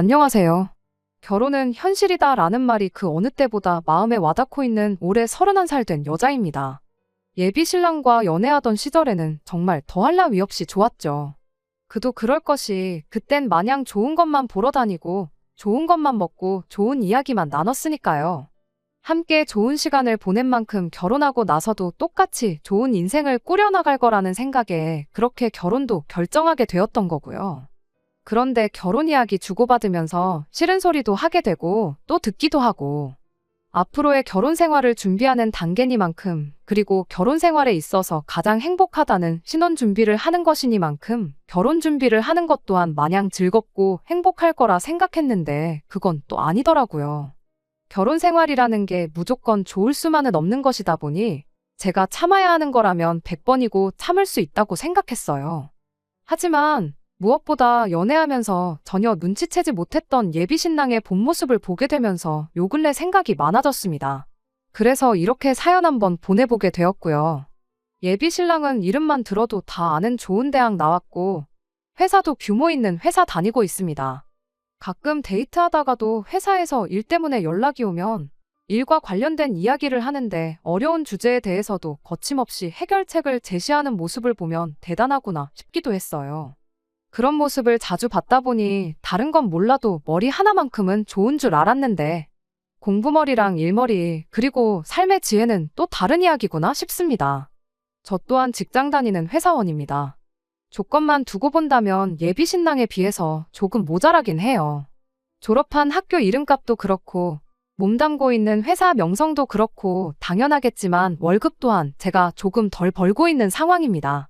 안녕하세요. 결혼은 현실이다 라는 말이 그 어느 때보다 마음에 와닿고 있는 올해 31살 된 여자입니다. 예비 신랑과 연애하던 시절에는 정말 더할 나위 없이 좋았죠. 그도 그럴 것이 그땐 마냥 좋은 것만 보러 다니고 좋은 것만 먹고 좋은 이야기만 나눴으니까요. 함께 좋은 시간을 보낸 만큼 결혼하고 나서도 똑같이 좋은 인생을 꾸려나갈 거라는 생각에 그렇게 결혼도 결정하게 되었던 거고요. 그런데 결혼 이야기 주고받으면서 싫은 소리도 하게 되고 또 듣기도 하고 앞으로의 결혼 생활을 준비하는 단계니만큼 그리고 결혼 생활에 있어서 가장 행복하다는 신혼 준비를 하는 것이니만큼 결혼 준비를 하는 것 또한 마냥 즐겁고 행복할 거라 생각했는데 그건 또 아니더라고요. 결혼 생활이라는 게 무조건 좋을 수만은 없는 것이다 보니 제가 참아야 하는 거라면 100번이고 참을 수 있다고 생각했어요. 하지만 무엇보다 연애하면서 전혀 눈치채지 못했던 예비 신랑의 본 모습을 보게 되면서 요 근래 생각이 많아졌습니다. 그래서 이렇게 사연 한번 보내보게 되었고요. 예비 신랑은 이름만 들어도 다 아는 좋은 대학 나왔고 회사도 규모 있는 회사 다니고 있습니다. 가끔 데이트하다가도 회사에서 일 때문에 연락이 오면 일과 관련된 이야기를 하는데 어려운 주제에 대해서도 거침없이 해결책을 제시하는 모습을 보면 대단하구나 싶기도 했어요. 그런 모습을 자주 봤다 보니 다른 건 몰라도 머리 하나만큼은 좋은 줄 알았는데 공부머리랑 일머리 그리고 삶의 지혜는 또 다른 이야기구나 싶습니다. 저 또한 직장 다니는 회사원입니다. 조건만 두고 본다면 예비 신랑에 비해서 조금 모자라긴 해요. 졸업한 학교 이름값도 그렇고 몸담고 있는 회사 명성도 그렇고 당연하겠지만 월급 또한 제가 조금 덜 벌고 있는 상황입니다.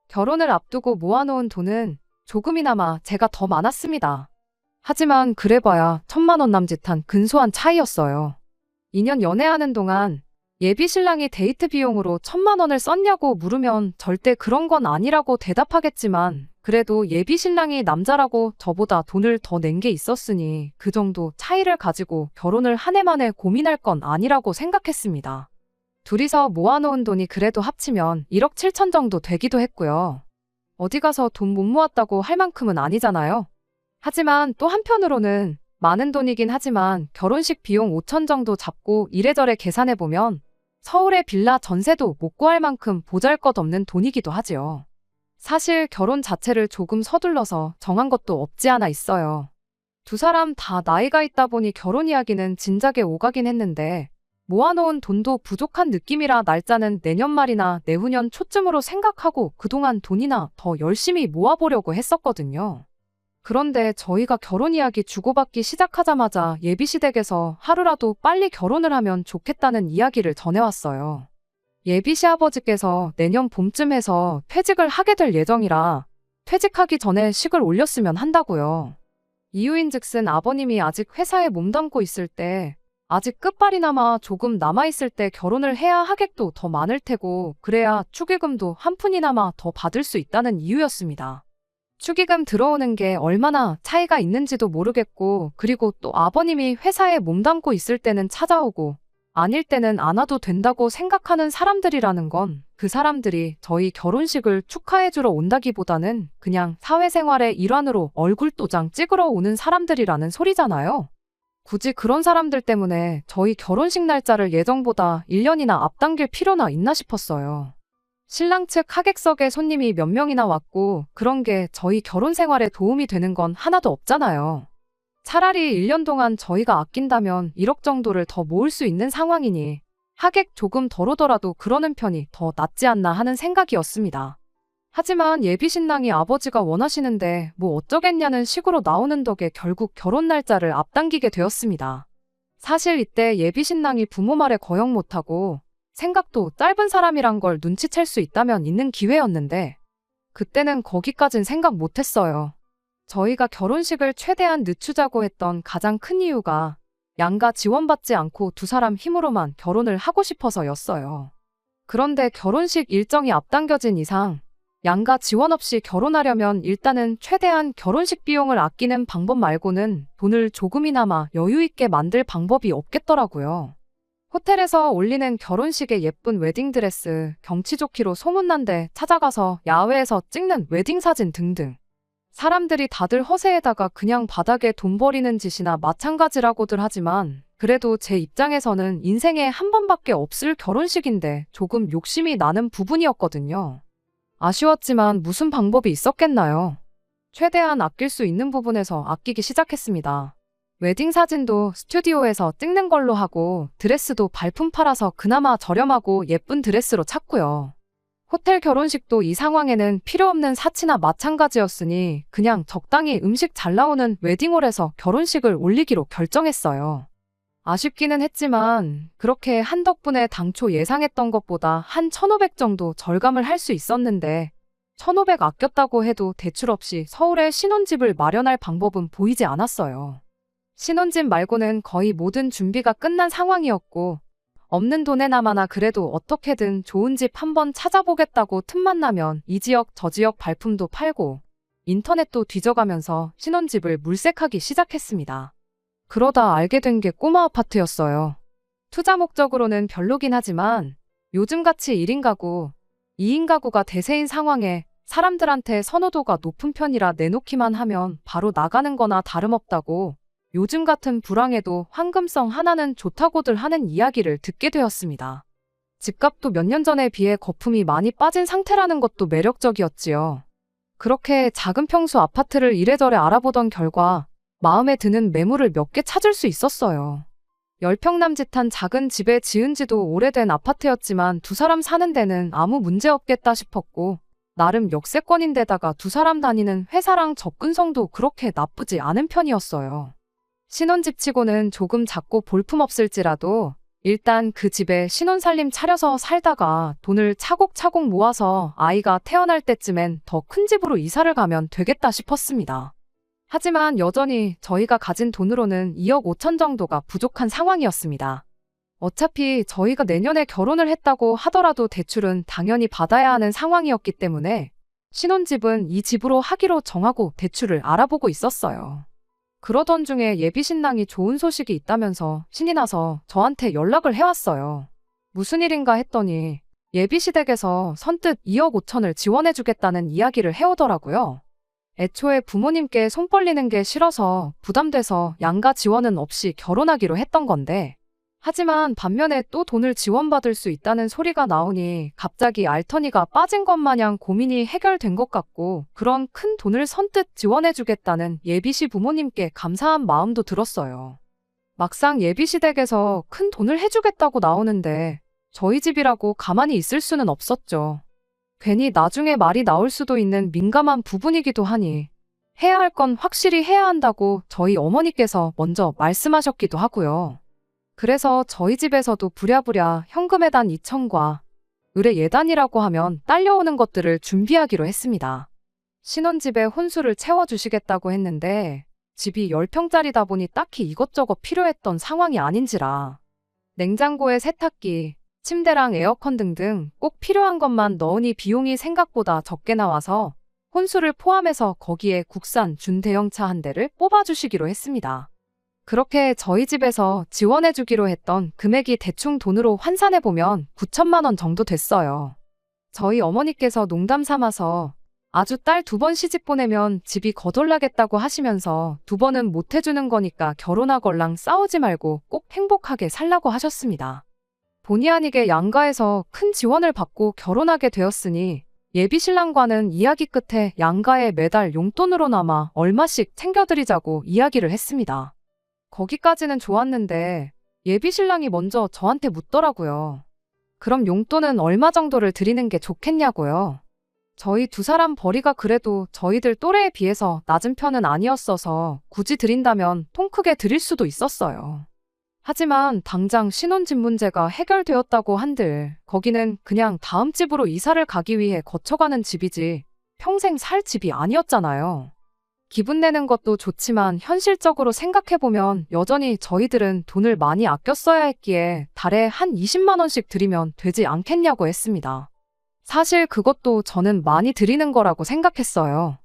결혼을 앞두고 모아놓은 돈은 조금이나마 제가 더 많았습니다. 하지만 그래봐야 1,000만 원 남짓한 근소한 차이였어요. 2년 연애하는 동안 예비 신랑이 데이트 비용으로 1,000만 원을 썼냐고 물으면 절대 그런 건 아니라고 대답하겠지만 그래도 예비 신랑이 남자라고 저보다 돈을 더 낸 게 있었으니 그 정도 차이를 가지고 결혼을 한 해 만에 고민할 건 아니라고 생각했습니다. 둘이서 모아놓은 돈이 그래도 합치면 1억 7천 정도 되기도 했고요. 어디 가서 돈 못 모았다고 할 만큼은 아니잖아요. 하지만 또 한편으로는 많은 돈이긴 하지만 결혼식 비용 5천 정도 잡고 이래저래 계산해보면 서울의 빌라 전세도 못 구할 만큼 보잘것없는 돈이기도 하지요. 사실 결혼 자체를 조금 서둘러서 정한 것도 없지 않아 있어요. 두 사람 다 나이가 있다 보니 결혼 이야기는 진작에 오가긴 했는데 모아놓은 돈도 부족한 느낌이라 날짜는 내년 말이나 내후년 초쯤으로 생각하고 그동안 돈이나 더 열심히 모아보려고 했었거든요. 그런데 저희가 결혼 이야기 주고받기 시작하자마자 예비시댁에서 하루라도 빨리 결혼을 하면 좋겠다는 이야기를 전해왔어요. 예비 시아버지께서 내년 봄쯤에서 퇴직을 하게 될 예정이라 퇴직하기 전에 식을 올렸으면 한다고요. 이유인즉슨 아버님이 아직 회사에 몸담고 있을 때 아직 끝발이나마 조금 남아있을 때 결혼을 해야 하객도 더 많을 테고 그래야 축의금도 한 푼이나마 더 받을 수 있다는 이유였습니다. 축의금 들어오는 게 얼마나 차이가 있는지도 모르겠고 그리고 또 아버님이 회사에 몸담고 있을 때는 찾아오고 아닐 때는 안 와도 된다고 생각하는 사람들이라는 건 그 사람들이 저희 결혼식을 축하해주러 온다기보다는 그냥 사회생활의 일환으로 얼굴도장 찍으러 오는 사람들이라는 소리잖아요. 굳이 그런 사람들 때문에 저희 결혼식 날짜를 예정보다 1년이나 앞당길 필요나 있나 싶었어요. 신랑 측 하객석에 손님이 몇 명이나 왔고 그런 게 저희 결혼 생활에 도움이 되는 건 하나도 없잖아요. 차라리 1년 동안 저희가 아낀다면 1억 정도를 더 모을 수 있는 상황이니 하객 조금 덜 오더라도 그러는 편이 더 낫지 않나 하는 생각이었습니다. 하지만 예비 신랑이 아버지가 원하시는데 뭐 어쩌겠냐는 식으로 나오는 덕에 결국 결혼 날짜를 앞당기게 되었습니다. 사실 이때 예비 신랑이 부모 말에 거역 못하고 생각도 짧은 사람이란 걸 눈치챌 수 있다면 있는 기회였는데 그때는 거기까진 생각 못했어요. 저희가 결혼식을 최대한 늦추자고 했던 가장 큰 이유가 양가 지원받지 않고 두 사람 힘으로만 결혼을 하고 싶어서였어요. 그런데 결혼식 일정이 앞당겨진 이상 양가 지원 없이 결혼하려면 일단은 최대한 결혼식 비용을 아끼는 방법 말고는 돈을 조금이나마 여유 있게 만들 방법이 없겠더라고요. 호텔에서 올리는 결혼식의 예쁜 웨딩드레스, 경치 좋기로 소문난 데 찾아가서 야외에서 찍는 웨딩사진 등등. 사람들이 다들 허세에다가 그냥 바닥에 돈 버리는 짓이나 마찬가지라고들 하지만 그래도 제 입장에서는 인생에 한 번밖에 없을 결혼식인데 조금 욕심이 나는 부분이었거든요. 아쉬웠지만 무슨 방법이 있었겠나요? 최대한 아낄 수 있는 부분에서 아끼기 시작했습니다. 웨딩 사진도 스튜디오에서 찍는 걸로 하고 드레스도 발품 팔아서 그나마 저렴하고 예쁜 드레스로 찾고요. 호텔 결혼식도 이 상황에는 필요 없는 사치나 마찬가지였으니 그냥 적당히 음식 잘 나오는 웨딩홀에서 결혼식을 올리기로 결정했어요. 아쉽기는 했지만 그렇게 한 덕분에 당초 예상했던 것보다 한 1,500 정도 절감을 할 수 있었는데 1,500 아꼈다고 해도 대출 없이 서울에 신혼집을 마련할 방법은 보이지 않았어요. 신혼집 말고는 거의 모든 준비가 끝난 상황이었고 없는 돈에나마나 그래도 어떻게든 좋은 집 한번 찾아보겠다고 틈만 나면 이 지역 저 지역 발품도 팔고 인터넷도 뒤져가면서 신혼집을 물색하기 시작했습니다. 그러다 알게 된 게 꼬마 아파트였어요. 투자 목적으로는 별로긴 하지만 요즘같이 1인 가구, 2인 가구가 대세인 상황에 사람들한테 선호도가 높은 편이라 내놓기만 하면 바로 나가는 거나 다름없다고 요즘 같은 불황에도 황금성 하나는 좋다고들 하는 이야기를 듣게 되었습니다. 집값도 몇 년 전에 비해 거품이 많이 빠진 상태라는 것도 매력적이었지요. 그렇게 작은 평수 아파트를 이래저래 알아보던 결과 마음에 드는 매물을 몇 개 찾을 수 있었어요. 10평 남짓한 작은 집에 지은 지도 오래된 아파트였지만 두 사람 사는 데는 아무 문제 없겠다 싶었고 나름 역세권인데다가 두 사람 다니는 회사랑 접근성도 그렇게 나쁘지 않은 편이었어요. 신혼집 치고는 조금 작고 볼품없을지라도 일단 그 집에 신혼살림 차려서 살다가 돈을 차곡차곡 모아서 아이가 태어날 때쯤엔 더 큰 집으로 이사를 가면 되겠다 싶었습니다. 하지만 여전히 저희가 가진 돈으로는 2억 5천 정도가 부족한 상황이었습니다. 어차피 저희가 내년에 결혼을 했다고 하더라도 대출은 당연히 받아야 하는 상황이었기 때문에 신혼집은 이 집으로 하기로 정하고 대출을 알아보고 있었어요. 그러던 중에 예비 신랑이 좋은 소식이 있다면서 신이 나서 저한테 연락을 해왔어요. 무슨 일인가 했더니 예비 시댁에서 선뜻 2억 5천을 지원해주겠다는 이야기를 해오더라고요. 애초에 부모님께 손 벌리는 게 싫어서 부담돼서 양가 지원은 없이 결혼하기로 했던 건데 하지만 반면에 또 돈을 지원받을 수 있다는 소리가 나오니 갑자기 알터니가 빠진 것 마냥 고민이 해결된 것 같고 그런 큰 돈을 선뜻 지원해주겠다는 예비시 부모님께 감사한 마음도 들었어요. 막상 예비시댁에서 큰 돈을 해주겠다고 나오는데 저희 집이라고 가만히 있을 수는 없었죠. 괜히 나중에 말이 나올 수도 있는 민감한 부분이기도 하니 해야 할 건 확실히 해야 한다고 저희 어머니께서 먼저 말씀하셨기도 하고요. 그래서 저희 집에서도 부랴부랴 현금예단 2천과 의뢰 예단이라고 하면 딸려오는 것들을 준비하기로 했습니다. 신혼집에 혼수를 채워주시겠다고 했는데 집이 10평짜리다 보니 딱히 이것저것 필요했던 상황이 아닌지라 냉장고에 세탁기, 침대랑 에어컨 등등 꼭 필요한 것만 넣으니 비용이 생각보다 적게 나와서 혼수를 포함해서 거기에 국산 준대형차 한 대를 뽑아주시기로 했습니다. 그렇게 저희 집에서 지원해주기로 했던 금액이 대충 돈으로 환산해보면 9천만 원 정도 됐어요. 저희 어머니께서 농담 삼아서 아주 딸 2번 시집 보내면 집이 거덜나겠다고 하시면서 2번은 못 해주는 거니까 결혼하걸랑 싸우지 말고 꼭 행복하게 살라고 하셨습니다. 본의 아니게 양가에서 큰 지원을 받고 결혼하게 되었으니 예비신랑과는 이야기 끝에 양가에 매달 용돈으로나마 얼마씩 챙겨드리자고 이야기를 했습니다. 거기까지는 좋았는데 예비신랑이 먼저 저한테 묻더라고요. 그럼 용돈은 얼마 정도를 드리는 게 좋겠냐고요. 저희 두 사람 벌이가 그래도 저희들 또래에 비해서 낮은 편은 아니었어서 굳이 드린다면 통 크게 드릴 수도 있었어요. 하지만 당장 신혼집 문제가 해결되었다고 한들 거기는 그냥 다음 집으로 이사를 가기 위해 거쳐가는 집이지 평생 살 집이 아니었잖아요. 기분 내는 것도 좋지만 현실적으로 생각해보면 여전히 저희들은 돈을 많이 아껴 써야 했기에 달에 한 20만 원씩 드리면 되지 않겠냐고 했습니다. 사실 그것도 저는 많이 드리는 거라고 생각했어요.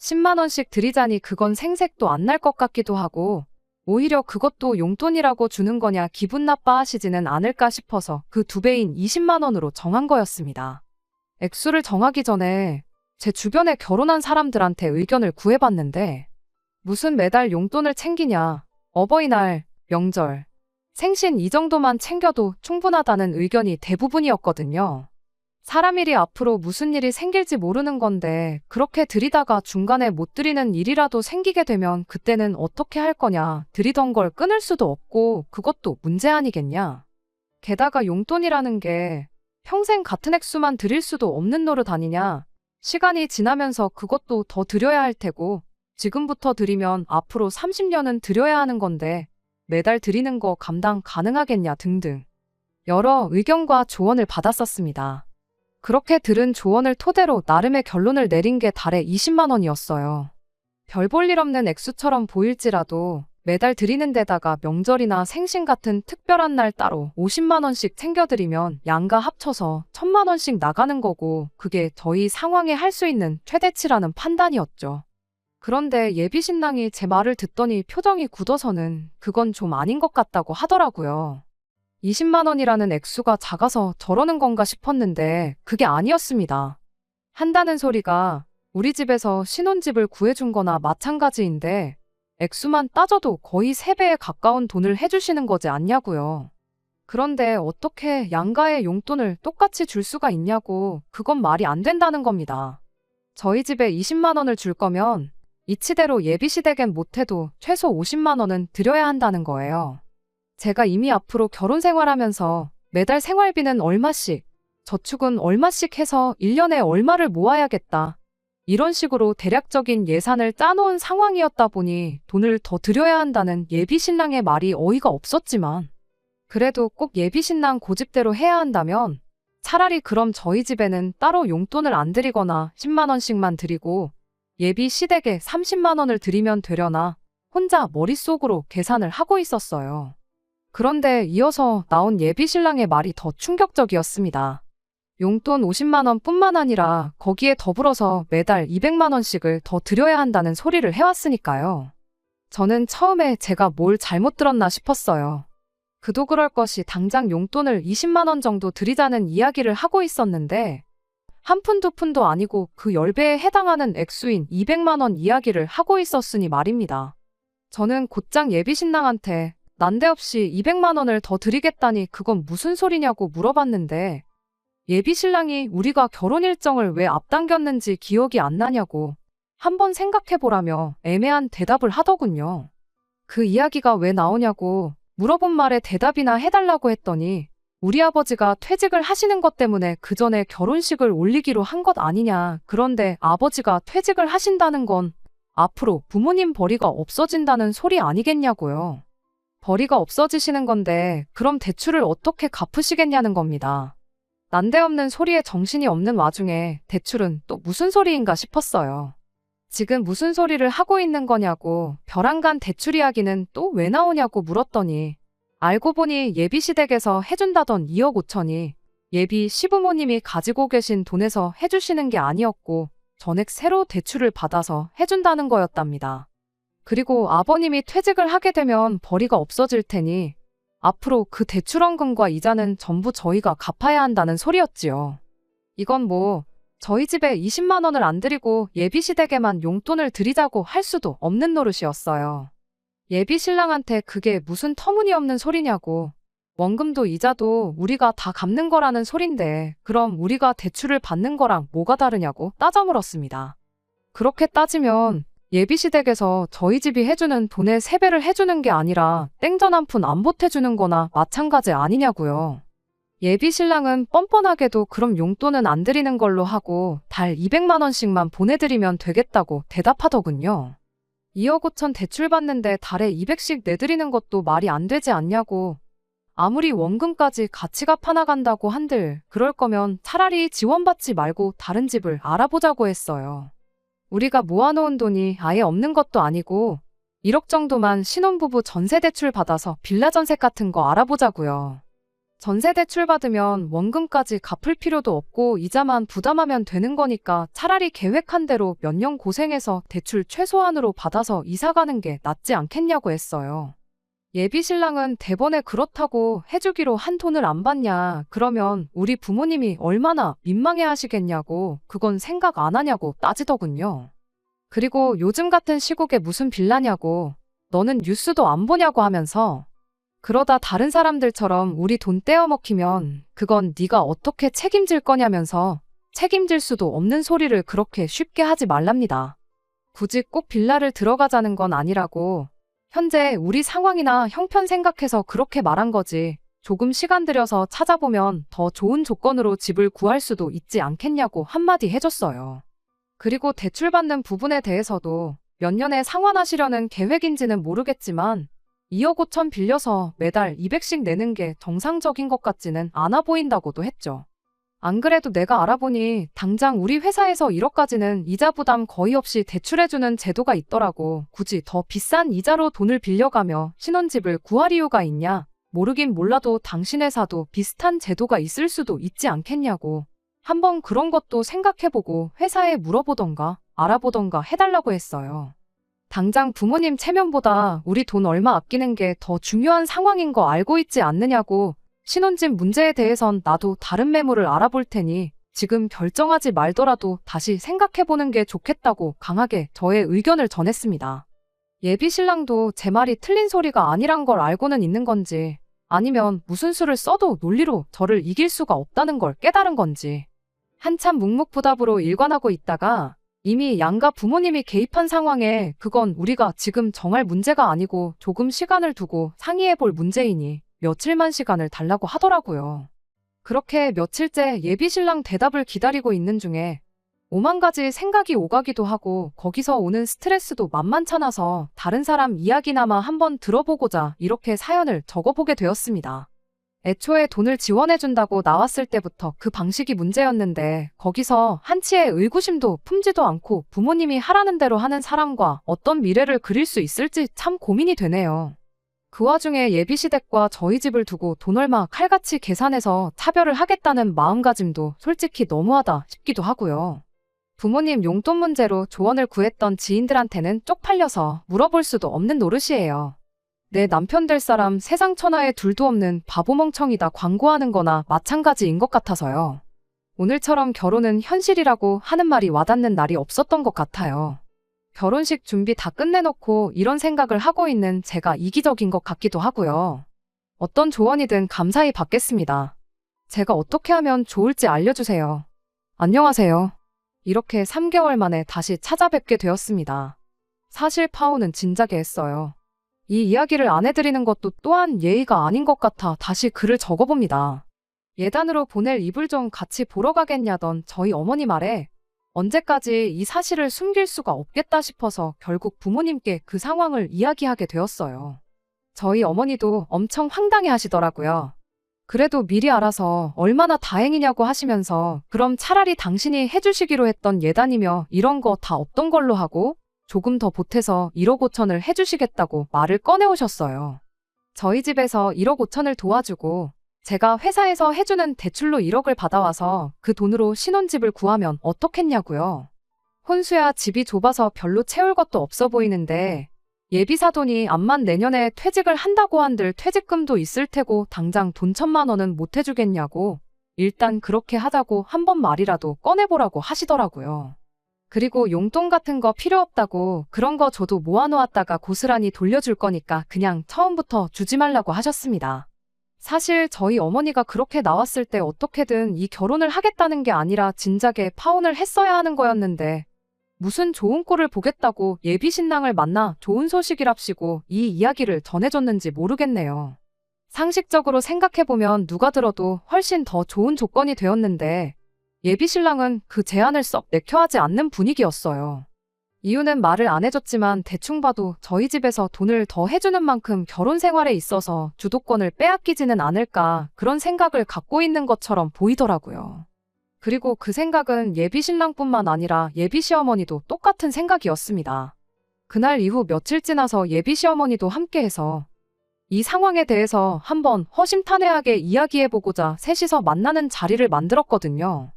10만 원씩 드리자니 그건 생색도 안 날 것 같기도 하고 오히려 그것도 용돈이라고 주는 거냐 기분 나빠하시지는 않을까 싶어서 그 2배인 20만 원으로 정한 거였습니다. 액수를 정하기 전에 제 주변에 결혼한 사람들한테 의견을 구해봤는데 무슨 매달 용돈을 챙기냐, 어버이날, 명절, 생신 이 정도만 챙겨도 충분하다는 의견이 대부분이었거든요. 사람 일이 앞으로 무슨 일이 생길지 모르는 건데 그렇게 들이다가 중간에 못 드리는 일이라도 생기게 되면 그때는 어떻게 할 거냐, 드리던 걸 끊을 수도 없고 그것도 문제 아니겠냐. 게다가 용돈이라는 게 평생 같은 액수만 드릴 수도 없는 노릇 아니냐. 시간이 지나면서 그것도 더 드려야 할 테고 지금부터 드리면 앞으로 30년은 드려야 하는 건데 매달 드리는 거 감당 가능하겠냐 등등 여러 의견과 조언을 받았었습니다. 그렇게 들은 조언을 토대로 나름의 결론을 내린 게 달에 20만 원이었어요. 별 볼 일 없는 액수처럼 보일지라도 매달 드리는 데다가 명절이나 생신 같은 특별한 날 따로 50만 원씩 챙겨드리면 양가 합쳐서 1000만 원씩 나가는 거고 그게 저희 상황에 할 수 있는 최대치라는 판단이었죠. 그런데 예비 신랑이 제 말을 듣더니 표정이 굳어서는 그건 좀 아닌 것 같다고 하더라고요. 20만 원이라는 액수가 작아서 저러는 건가 싶었는데 그게 아니었습니다. 한다는 소리가 우리 집에서 신혼집을 구해준 거나 마찬가지인데 액수만 따져도 거의 3배에 가까운 돈을 해주시는 거지 않냐고요. 그런데 어떻게 양가의 용돈을 똑같이 줄 수가 있냐고, 그건 말이 안 된다는 겁니다. 저희 집에 20만 원을 줄 거면 이치대로 예비시댁엔 못해도 최소 50만 원은 드려야 한다는 거예요. 제가 이미 앞으로 결혼 생활하면서 매달 생활비는 얼마씩, 저축은 얼마씩 해서 1년에 얼마를 모아야겠다. 이런 식으로 대략적인 예산을 짜놓은 상황이었다 보니 돈을 더 드려야 한다는 예비신랑의 말이 어이가 없었지만 그래도 꼭 예비신랑 고집대로 해야 한다면 차라리 그럼 저희 집에는 따로 용돈을 안 드리거나 10만 원씩만 드리고 예비시댁에 30만 원을 드리면 되려나 혼자 머릿속으로 계산을 하고 있었어요. 그런데 이어서 나온 예비신랑의 말이 더 충격적이었습니다. 용돈 50만 원 뿐만 아니라 거기에 더불어서 매달 200만 원씩을 더 드려야 한다는 소리를 해왔으니까요. 저는 처음에 제가 뭘 잘못 들었나 싶었어요. 그도 그럴 것이 당장 용돈을 20만 원 정도 드리자는 이야기를 하고 있었는데 한 푼 두 푼도 아니고 그 10배에 해당하는 액수인 200만 원 이야기를 하고 있었으니 말입니다. 저는 곧장 예비신랑한테 난데없이 200만 원을 더 드리겠다니 그건 무슨 소리냐고 물어봤는데 예비신랑이 우리가 결혼 일정을 왜 앞당겼는지 기억이 안 나냐고 한번 생각해보라며 애매한 대답을 하더군요. 그 이야기가 왜 나오냐고 물어본 말에 대답이나 해달라고 했더니 우리 아버지가 퇴직을 하시는 것 때문에 그 전에 결혼식을 올리기로 한 것 아니냐. 그런데 아버지가 퇴직을 하신다는 건 앞으로 부모님 벌이가 없어진다는 소리 아니겠냐고요. 벌이가 없어지시는 건데 그럼 대출을 어떻게 갚으시겠냐는 겁니다. 난데없는 소리에 정신이 없는 와중에 대출은 또 무슨 소리인가 싶었어요. 지금 무슨 소리를 하고 있는 거냐고 벼랑간 대출 이야기는 또 왜 나오냐고 물었더니 알고 보니 예비시댁에서 해준다던 2억 5천이 예비 시부모님이 가지고 계신 돈에서 해주시는 게 아니었고 전액 새로 대출을 받아서 해준다는 거였답니다. 그리고 아버님이 퇴직을 하게 되면 벌이가 없어질 테니 앞으로 그 대출원금과 이자는 전부 저희가 갚아야 한다는 소리였지요. 이건 뭐 저희 집에 20만 원을 안 드리고 예비시댁에만 용돈을 드리자고 할 수도 없는 노릇이었어요. 예비신랑한테 그게 무슨 터무니없는 소리냐고. 원금도 이자도 우리가 다 갚는 거라는 소린데 그럼 우리가 대출을 받는 거랑 뭐가 다르냐고 따져 물었습니다. 그렇게 따지면 예비시댁에서 저희 집이 해주는 돈의 3배를 해주는 게 아니라 땡전 한 푼 안 보태주는 거나 마찬가지 아니냐고요. 예비신랑은 뻔뻔하게도 그럼 용돈은 안 드리는 걸로 하고 달 200만 원씩만 보내드리면 되겠다고 대답하더군요. 2억 5천 대출 받는데 달에 200씩 내드리는 것도 말이 안 되지 않냐고. 아무리 원금까지 같이 갚아나간다고 한들 그럴 거면 차라리 지원받지 말고 다른 집을 알아보자고 했어요. 우리가 모아놓은 돈이 아예 없는 것도 아니고 1억 정도만 신혼부부 전세대출 받아서 빌라 전셋 같은 거 알아보자고요. 전세대출 받으면 원금까지 갚을 필요도 없고 이자만 부담하면 되는 거니까 차라리 계획한 대로 몇 년 고생해서 대출 최소한으로 받아서 이사 가는 게 낫지 않겠냐고 했어요. 예비 신랑은 대번에 그렇다고 해주기로 한 돈을 안 받냐, 그러면 우리 부모님이 얼마나 민망해 하시겠냐고, 그건 생각 안 하냐고 따지더군요. 그리고 요즘 같은 시국에 무슨 빌라냐고, 너는 뉴스도 안 보냐고 하면서, 그러다 다른 사람들처럼 우리 돈 떼어먹히면 그건 네가 어떻게 책임질 거냐면서 책임질 수도 없는 소리를 그렇게 쉽게 하지 말랍니다. 굳이 꼭 빌라를 들어가자는 건 아니라고, 현재 우리 상황이나 형편 생각해서 그렇게 말한 거지, 조금 시간 들여서 찾아보면 더 좋은 조건으로 집을 구할 수도 있지 않겠냐고 한마디 해줬어요. 그리고 대출받는 부분에 대해서도 몇 년에 상환하시려는 계획인지는 모르겠지만 2억 5천 빌려서 매달 200씩 내는 게 정상적인 것 같지는 않아 보인다고도 했죠. 안 그래도 내가 알아보니 당장 우리 회사에서 1억까지는 이자 부담 거의 없이 대출해주는 제도가 있더라고. 굳이 더 비싼 이자로 돈을 빌려가며 신혼집을 구할 이유가 있냐? 모르긴 몰라도 당신 회사도 비슷한 제도가 있을 수도 있지 않겠냐고. 한번 그런 것도 생각해보고 회사에 물어보던가 알아보던가 해달라고 했어요. 당장 부모님 체면보다 우리 돈 얼마 아끼는 게 더 중요한 상황인 거 알고 있지 않느냐고. 신혼집 문제에 대해선 나도 다른 매물을 알아볼 테니 지금 결정하지 말더라도 다시 생각해보는 게 좋겠다고 강하게 저의 의견을 전했습니다. 예비 신랑도 제 말이 틀린 소리가 아니란 걸 알고는 있는 건지, 아니면 무슨 수를 써도 논리로 저를 이길 수가 없다는 걸 깨달은 건지. 한참 묵묵부답으로 일관하고 있다가 이미 양가 부모님이 개입한 상황에 그건 우리가 지금 정할 문제가 아니고 조금 시간을 두고 상의해볼 문제이니 며칠만 시간을 달라고 하더라고요. 그렇게 며칠째 예비 신랑 대답을 기다리고 있는 중에 오만 가지 생각이 오가기도 하고 거기서 오는 스트레스도 만만찮아서 다른 사람 이야기나마 한번 들어보고자 이렇게 사연을 적어보게 되었습니다. 애초에 돈을 지원해준다고 나왔을 때부터 그 방식이 문제였는데 거기서 한치의 의구심도 품지도 않고 부모님이 하라는 대로 하는 사람과 어떤 미래를 그릴 수 있을지 참 고민이 되네요. 그 와중에 예비시댁과 저희 집을 두고 돈 얼마 칼같이 계산해서 차별을 하겠다는 마음가짐도 솔직히 너무하다 싶기도 하고요. 부모님 용돈 문제로 조언을 구했던 지인들한테는 쪽팔려서 물어볼 수도 없는 노릇이에요. 내 남편 될 사람 세상 천하에 둘도 없는 바보멍청이다 광고하는 거나 마찬가지인 것 같아서요. 오늘처럼 결혼은 현실이라고 하는 말이 와닿는 날이 없었던 것 같아요. 결혼식 준비 다 끝내놓고 이런 생각을 하고 있는 제가 이기적인 것 같기도 하고요. 어떤 조언이든 감사히 받겠습니다. 제가 어떻게 하면 좋을지 알려주세요. 안녕하세요. 이렇게 3개월 만에 다시 찾아뵙게 되었습니다. 사실 파혼은 진작에 했어요. 이 이야기를 안 해드리는 것도 또한 예의가 아닌 것 같아 다시 글을 적어봅니다. 예단으로 보낼 이불 좀 같이 보러 가겠냐던 저희 어머니 말에 언제까지 이 사실을 숨길 수가 없겠다 싶어서 결국 부모님께 그 상황을 이야기하게 되었어요. 저희 어머니도 엄청 황당해 하시더라고요. 그래도 미리 알아서 얼마나 다행이냐고 하시면서 그럼 차라리 당신이 해주시기로 했던 예단이며 이런 거 다 없던 걸로 하고 조금 더 보태서 1억 5천을 해주시겠다고 말을 꺼내오셨어요. 저희 집에서 1억 5천을 도와주고 제가 회사에서 해주는 대출로 1억을 받아와서 그 돈으로 신혼집을 구하면 어떻겠냐고요. 혼수야 집이 좁아서 별로 채울 것도 없어 보이는데 예비사돈이 암만 내년에 퇴직을 한다고 한들 퇴직금도 있을 테고 당장 돈 1,000만 원은 못 해주겠냐고 일단 그렇게 하자고 한 번 말이라도 꺼내보라고 하시더라고요. 그리고 용돈 같은 거 필요 없다고 그런 거 저도 모아놓았다가 고스란히 돌려줄 거니까 그냥 처음부터 주지 말라고 하셨습니다. 사실 저희 어머니가 그렇게 나왔을 때 어떻게든 이 결혼을 하겠다는 게 아니라 진작에 파혼을 했어야 하는 거였는데 무슨 좋은 꼴을 보겠다고 예비 신랑을 만나 좋은 소식이랍시고 이 이야기를 전해줬는지 모르겠네요. 상식적으로 생각해보면 누가 들어도 훨씬 더 좋은 조건이 되었는데 예비 신랑은 그 제안을 썩 내켜하지 않는 분위기였어요. 이유는 말을 안 해줬지만 대충 봐도 저희 집에서 돈을 더 해주는 만큼 결혼 생활에 있어서 주도권을 빼앗기지는 않을까 그런 생각을 갖고 있는 것처럼 보이더라고요. 그리고 그 생각은 예비 신랑뿐만 아니라 예비 시어머니도 똑같은 생각이었습니다. 그날 이후 며칠 지나서 예비 시어머니도 함께해서 이 상황에 대해서 한번 허심탄회하게 이야기해보고자 셋이서 만나는 자리를 만들었거든요.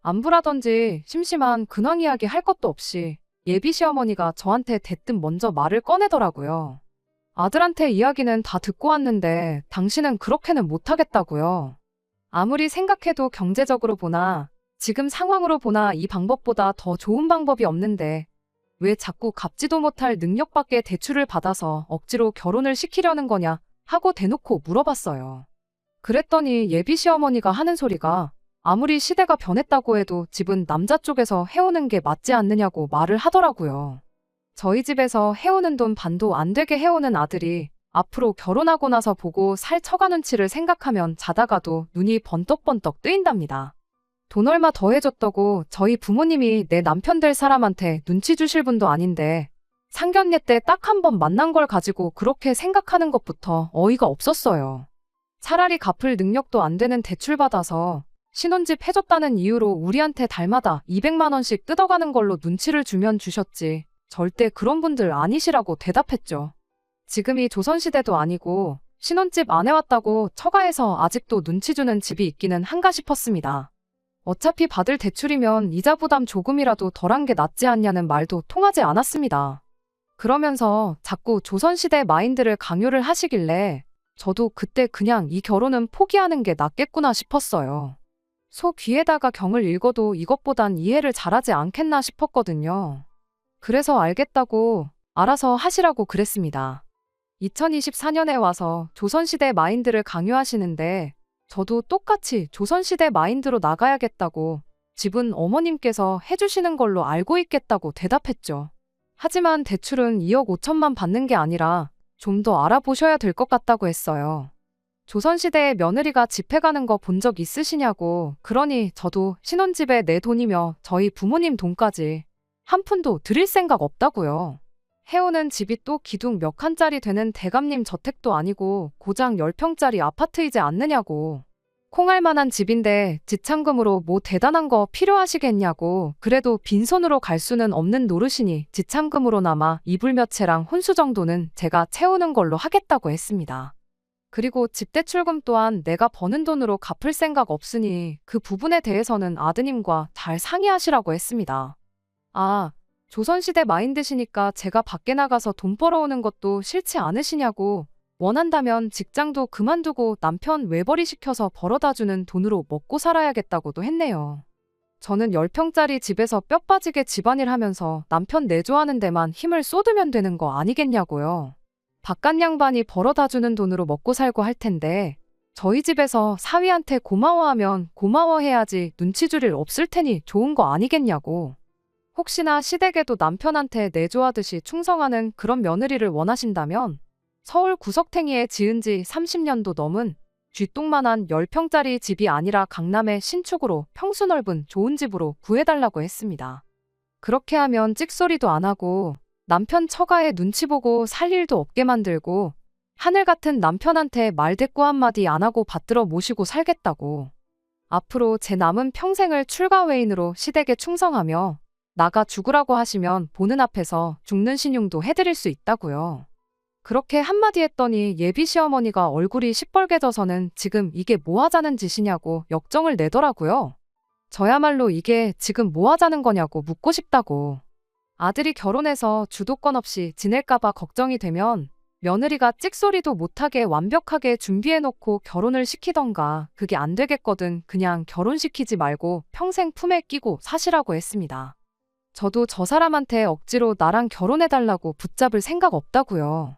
안부라든지 심심한 근황 이야기 할 것도 없이 예비 시어머니가 저한테 대뜸 먼저 말을 꺼내더라고요. 아들한테 이야기는 다 듣고 왔는데 당신은 그렇게는 못하겠다고요. 아무리 생각해도 경제적으로 보나 지금 상황으로 보나 이 방법보다 더 좋은 방법이 없는데 왜 자꾸 갚지도 못할 능력밖에 대출을 받아서 억지로 결혼을 시키려는 거냐 하고 대놓고 물어봤어요. 그랬더니 예비 시어머니가 하는 소리가 아무리 시대가 변했다고 해도 집은 남자 쪽에서 해오는 게 맞지 않느냐고 말을 하더라고요. 저희 집에서 해오는 돈 반도 안 되게 해오는 아들이 앞으로 결혼하고 나서 보고 살 처가 눈치를 생각하면 자다가도 눈이 번떡번떡 뜨인답니다. 돈 얼마 더 해줬다고 저희 부모님이 내 남편 될 사람한테 눈치 주실 분도 아닌데 상견례 때 딱 한 번 만난 걸 가지고 그렇게 생각하는 것부터 어이가 없었어요. 차라리 갚을 능력도 안 되는 대출 받아서 신혼집 해줬다는 이유로 우리한테 달마다 200만 원씩 뜯어가는 걸로 눈치를 주면 주셨지. 절대 그런 분들 아니시라고 대답했죠. 지금이 조선시대도 아니고 신혼집 안 해왔다고 처가에서 아직도 눈치 주는 집이 있기는 한가 싶었습니다. 어차피 받을 대출이면 이자 부담 조금이라도 덜한 게 낫지 않냐는 말도 통하지 않았습니다. 그러면서 자꾸 조선시대 마인드를 강요를 하시길래 저도 그때 그냥 이 결혼은 포기하는 게 낫겠구나 싶었어요. 소 귀에다가 경을 읽어도 이것보단 이해를 잘하지 않겠나 싶었거든요. 그래서 알겠다고 알아서 하시라고 그랬습니다. 2024년에 와서 조선시대 마인드를 강요하시는데 저도 똑같이 조선시대 마인드로 나가야겠다고 집은 어머님께서 해주시는 걸로 알고 있겠다고 대답했죠. 하지만 대출은 2억 5천만 받는 게 아니라 좀 더 알아보셔야 될 것 같다고 했어요. 조선시대에 며느리가 집해 가는 거 본 적 있으시냐고. 그러니 저도 신혼집에 내 돈이며 저희 부모님 돈까지 한 푼도 드릴 생각 없다고요. 해오는 집이 또 기둥 몇 칸짜리 되는 대감님 저택도 아니고 고장 10평짜리 아파트이지 않느냐고. 콩할 만한 집인데 지참금으로 뭐 대단한 거 필요하시겠냐고. 그래도 빈손으로 갈 수는 없는 노릇이니 지참금으로나마 이불 몇 채랑 혼수 정도는 제가 채우는 걸로 하겠다고 했습니다. 그리고 집대출금 또한 내가 버는 돈으로 갚을 생각 없으니 그 부분에 대해서는 아드님과 잘 상의하시라고 했습니다. 아, 조선시대 마인드시니까 제가 밖에 나가서 돈 벌어오는 것도 싫지 않으시냐고. 원한다면 직장도 그만두고 남편 외벌이 시켜서 벌어다주는 돈으로 먹고 살아야겠다고도 했네요. 저는 10평짜리 집에서 뼈 빠지게 집안일 하면서 남편 내조하는 데만 힘을 쏟으면 되는 거 아니겠냐고요. 바깥 양반이 벌어다주는 돈으로 먹고 살고 할 텐데 저희 집에서 사위한테 고마워하면 고마워해야지 눈치 줄 일 없을 테니 좋은 거 아니겠냐고. 혹시나 시댁에도 남편한테 내조하듯이 충성하는 그런 며느리를 원하신다면 서울 구석탱이에 지은 지 30년도 넘은 쥐똥만한 10평짜리 집이 아니라 강남의 신축으로 평수 넓은 좋은 집으로 구해달라고 했습니다. 그렇게 하면 찍소리도 안 하고 남편 처가에 눈치 보고 살 일도 없게 만들고 하늘 같은 남편한테 말대꾸 한마디 안 하고 받들어 모시고 살겠다고. 앞으로 제 남은 평생을 출가외인으로 시댁에 충성하며 나가 죽으라고 하시면 보는 앞에서 죽는 신용도 해드릴 수 있다고요. 그렇게 한마디 했더니 예비 시어머니가 얼굴이 시뻘개져서는 지금 이게 뭐 하자는 짓이냐고 역정을 내더라고요. 저야말로 이게 지금 뭐 하자는 거냐고 묻고 싶다고. 아들이 결혼해서 주도권 없이 지낼까봐 걱정이 되면 며느리가 찍소리도 못하게 완벽하게 준비해놓고 결혼을 시키던가. 그게 안 되겠거든 그냥 결혼시키지 말고 평생 품에 끼고 사시라고 했습니다. 저도 저 사람한테 억지로 나랑 결혼해달라고 붙잡을 생각 없다고요.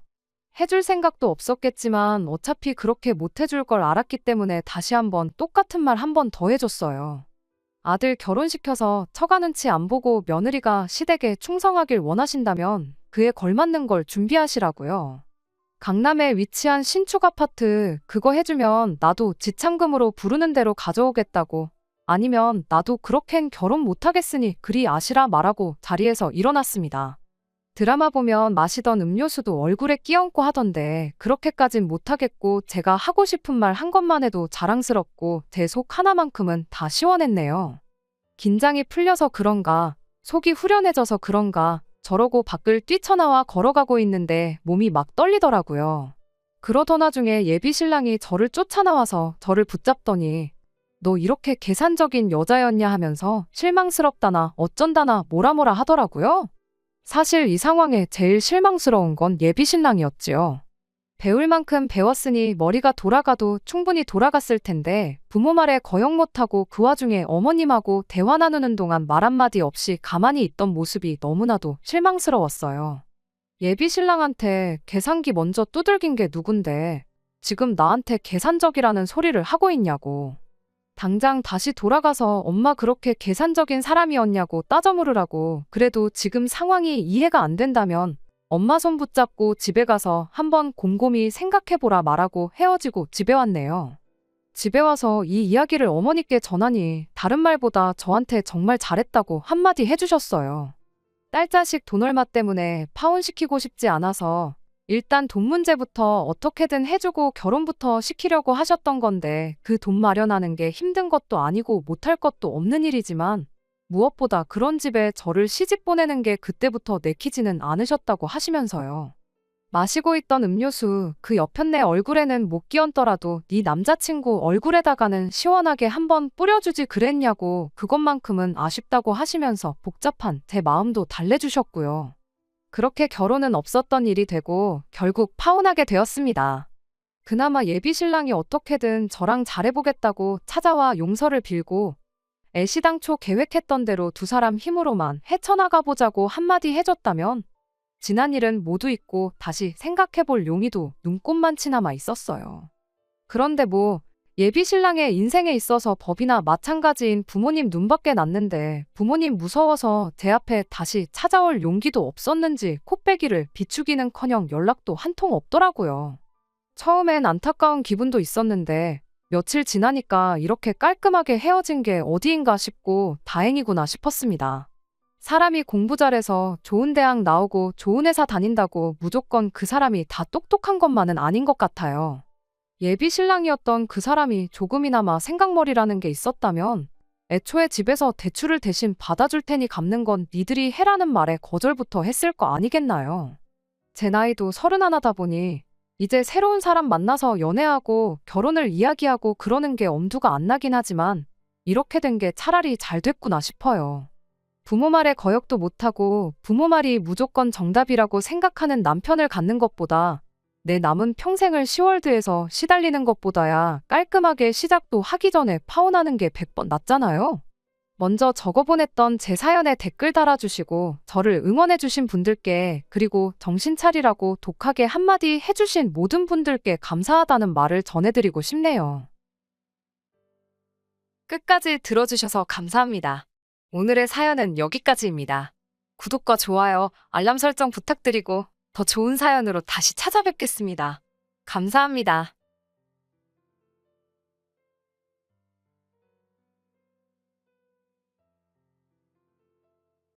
해줄 생각도 없었겠지만 어차피 그렇게 못 해줄 걸 알았기 때문에 다시 한번 똑같은 말 한 번 더 해줬어요. 아들 결혼시켜서 처가 눈치 안 보고 며느리가 시댁에 충성하길 원하신다면 그에 걸맞는 걸 준비하시라고요. 강남에 위치한 신축 아파트 그거 해주면 나도 지참금으로 부르는 대로 가져오겠다고. 아니면 나도 그렇겐 결혼 못하겠으니 그리 아시라 말하고 자리에서 일어났습니다. 드라마 보면 마시던 음료수도 얼굴에 끼얹고 하던데 그렇게까진 못하겠고 제가 하고 싶은 말 한 것만 해도 자랑스럽고 제 속 하나만큼은 다 시원했네요. 긴장이 풀려서 그런가 속이 후련해져서 그런가 저러고 밖을 뛰쳐나와 걸어가고 있는데 몸이 막 떨리더라고요. 그러던 와중에 예비 신랑이 저를 쫓아나와서 저를 붙잡더니 너 이렇게 계산적인 여자였냐 하면서 실망스럽다나 어쩐다나 뭐라 하더라고요. 사실 이 상황에 제일 실망스러운 건 예비 신랑이었지요. 배울 만큼 배웠으니 머리가 돌아가도 충분히 돌아갔을 텐데 부모 말에 거역 못하고 그 와중에 어머님하고 대화 나누는 동안 말 한마디 없이 가만히 있던 모습이 너무나도 실망스러웠어요. 예비 신랑한테 계산기 먼저 두들긴 게 누군데 지금 나한테 계산적이라는 소리를 하고 있냐고. 당장 다시 돌아가서 엄마 그렇게 계산적인 사람이었냐고 따져 물으라고. 그래도 지금 상황이 이해가 안 된다면 엄마 손 붙잡고 집에 가서 한번 곰곰이 생각해보라 말하고 헤어지고 집에 왔네요. 집에 와서 이 이야기를 어머니께 전하니 다른 말보다 저한테 정말 잘했다고 한마디 해주셨어요. 딸 자식 돈 얼마 때문에 파혼시키고 싶지 않아서 일단 돈 문제부터 어떻게든 해주고 결혼부터 시키려고 하셨던 건데 그 돈 마련하는 게 힘든 것도 아니고 못할 것도 없는 일이지만 무엇보다 그런 집에 저를 시집 보내는 게 그때부터 내키지는 않으셨다고 하시면서요. 마시고 있던 음료수 그 옆편 내 얼굴에는 못 끼얹더라도 네 남자친구 얼굴에다가는 시원하게 한번 뿌려주지 그랬냐고 그것만큼은 아쉽다고 하시면서 복잡한 제 마음도 달래주셨고요. 그렇게 결혼은 없었던 일이 되고 결국 파혼하게 되었습니다. 그나마 예비 신랑이 어떻게든 저랑 잘해보겠다고 찾아와 용서를 빌고 애시당초 계획했던 대로 두 사람 힘으로만 헤쳐나가보자고 한마디 해줬다면 지난 일은 모두 잊고 다시 생각해볼 용의도 눈꼽만치나마 있었어요. 그런데 뭐 예비 신랑의 인생에 있어서 법이나 마찬가지인 부모님 눈밖에 났는데 부모님 무서워서 제 앞에 다시 찾아올 용기도 없었는지 코빼기를 비추기는커녕 연락도 한 통 없더라고요. 처음엔 안타까운 기분도 있었는데 며칠 지나니까 이렇게 깔끔하게 헤어진 게 어디인가 싶고 다행이구나 싶었습니다. 사람이 공부 잘해서 좋은 대학 나오고 좋은 회사 다닌다고 무조건 그 사람이 다 똑똑한 것만은 아닌 것 같아요. 예비 신랑이었던 그 사람이 조금이나마 생각머리라는 게 있었다면 애초에 집에서 대출을 대신 받아줄 테니 갚는 건 니들이 해라는 말에 거절부터 했을 거 아니겠나요? 제 나이도 31이다 보니 이제 새로운 사람 만나서 연애하고 결혼을 이야기하고 그러는 게 엄두가 안 나긴 하지만 이렇게 된 게 차라리 잘 됐구나 싶어요. 부모 말에 거역도 못하고 부모 말이 무조건 정답이라고 생각하는 남편을 갖는 것보다 내 남은 평생을 시월드에서 시달리는 것보다야 깔끔하게 시작도 하기 전에 파혼하는 게 100번 낫잖아요. 먼저 적어보냈던 제 사연에 댓글 달아주시고 저를 응원해주신 분들께 그리고 정신 차리라고 독하게 한마디 해주신 모든 분들께 감사하다는 말을 전해드리고 싶네요. 끝까지 들어주셔서 감사합니다. 오늘의 사연은 여기까지입니다. 구독과 좋아요, 알람 설정 부탁드리고 더 좋은 사연으로 다시 찾아뵙겠습니다. 감사합니다.